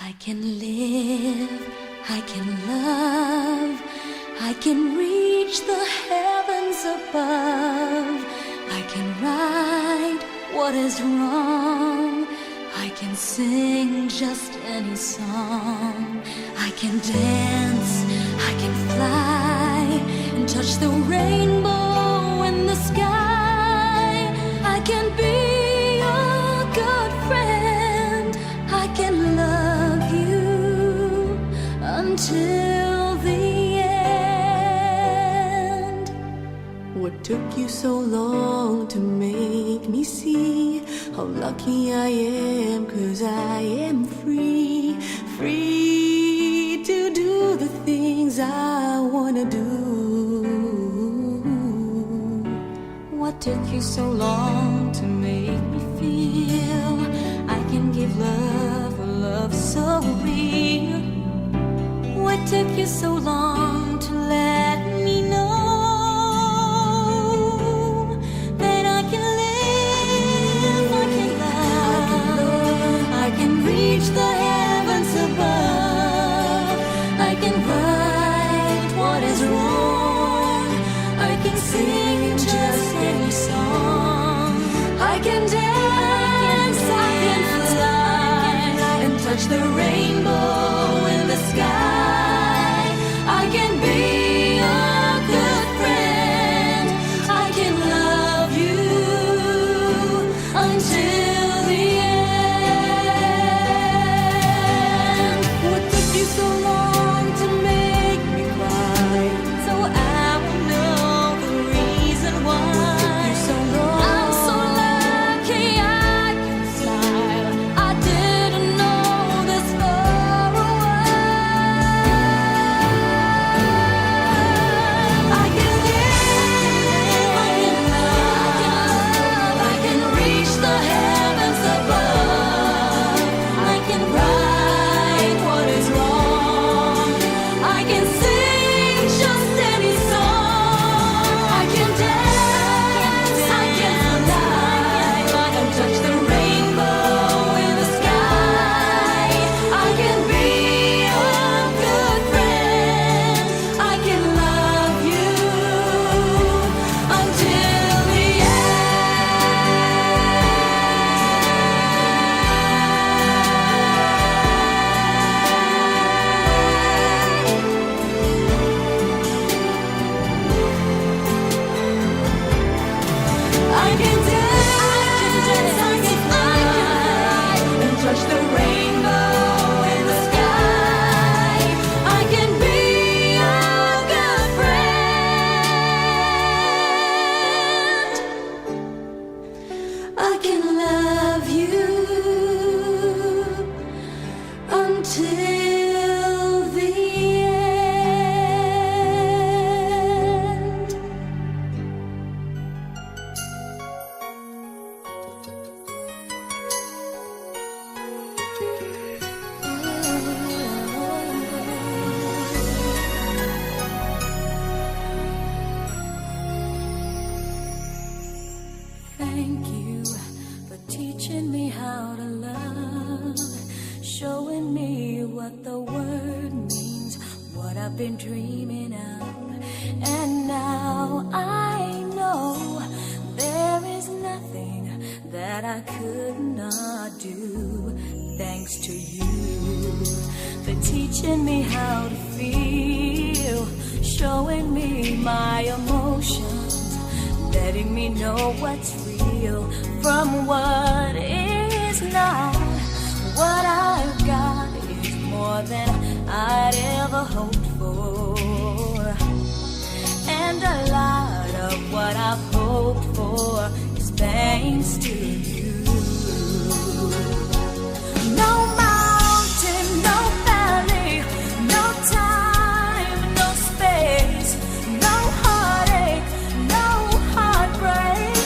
I can live, I can love, I can reach the heavens above. I can right what is wrong. I can sing just any song. I can dance, I can fly and touch the rainbow in the sky. I can be your good friend. I can love you until the end. What took you so long to make me see how lucky I am? 'Cause I am free, free to do the things I wanna do. What took you so long to make me feel I can give love, a love so real? What took you so long to let me know that I can live, I can love, I can reach the heavens above. I can right what is wrong. I can sing just any song. I can dance, I can fly and touch the rainbow in the sky. I can be a good friend. I can love you until the end. What took you so long to make me cry? So I will know the reason why. So I'm so lucky I can smile. I didn't know this far away. I can live, I can love, I can reach the heavens above. I can right what is wrong. I can sing just any song. I can dance, I can fly, and touch the rainbow in the sky. I can be a good friend. I can love you until the I can dance, I can fly, and touch the rainbow in the sky. I can be a good friend. I can love you until the end. Thank you for teaching me how to love, showing me what the word means, what I've been dreaming of. And now I know there is nothing that I could not do. Thanks to you for teaching me how to feel, showing me my emotions, letting me know what's real from what is not. What I've got is more than I'd ever hoped for, and a lot of what I've hoped for is thanks to you. No mountain, no valley, no time, no space, no heartache, no heartbreak,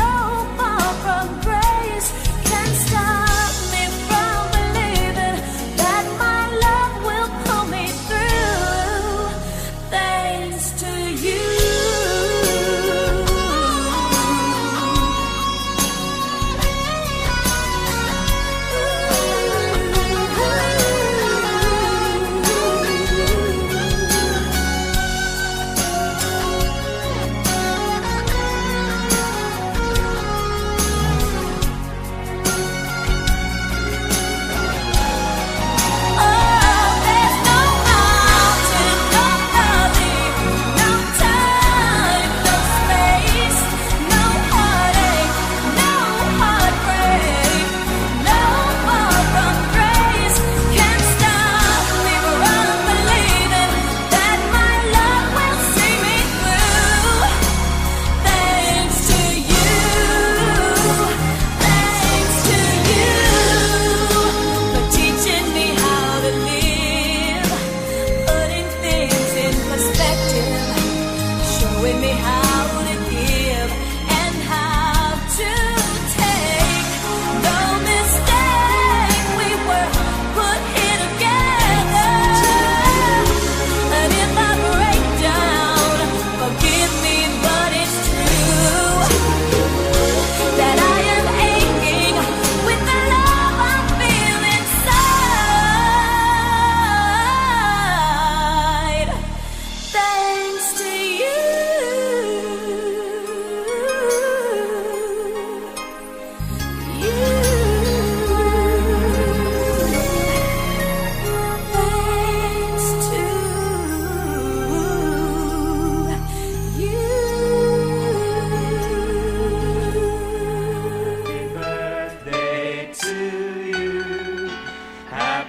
no far from grace can stop me from believing that my love will pull me through. Thanks to you.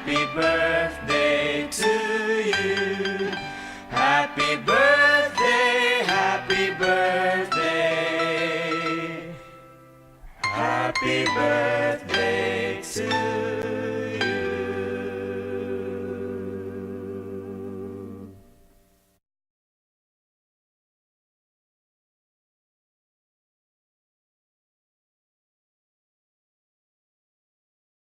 Happy birthday to you. Happy birthday, happy birthday. Happy birthday.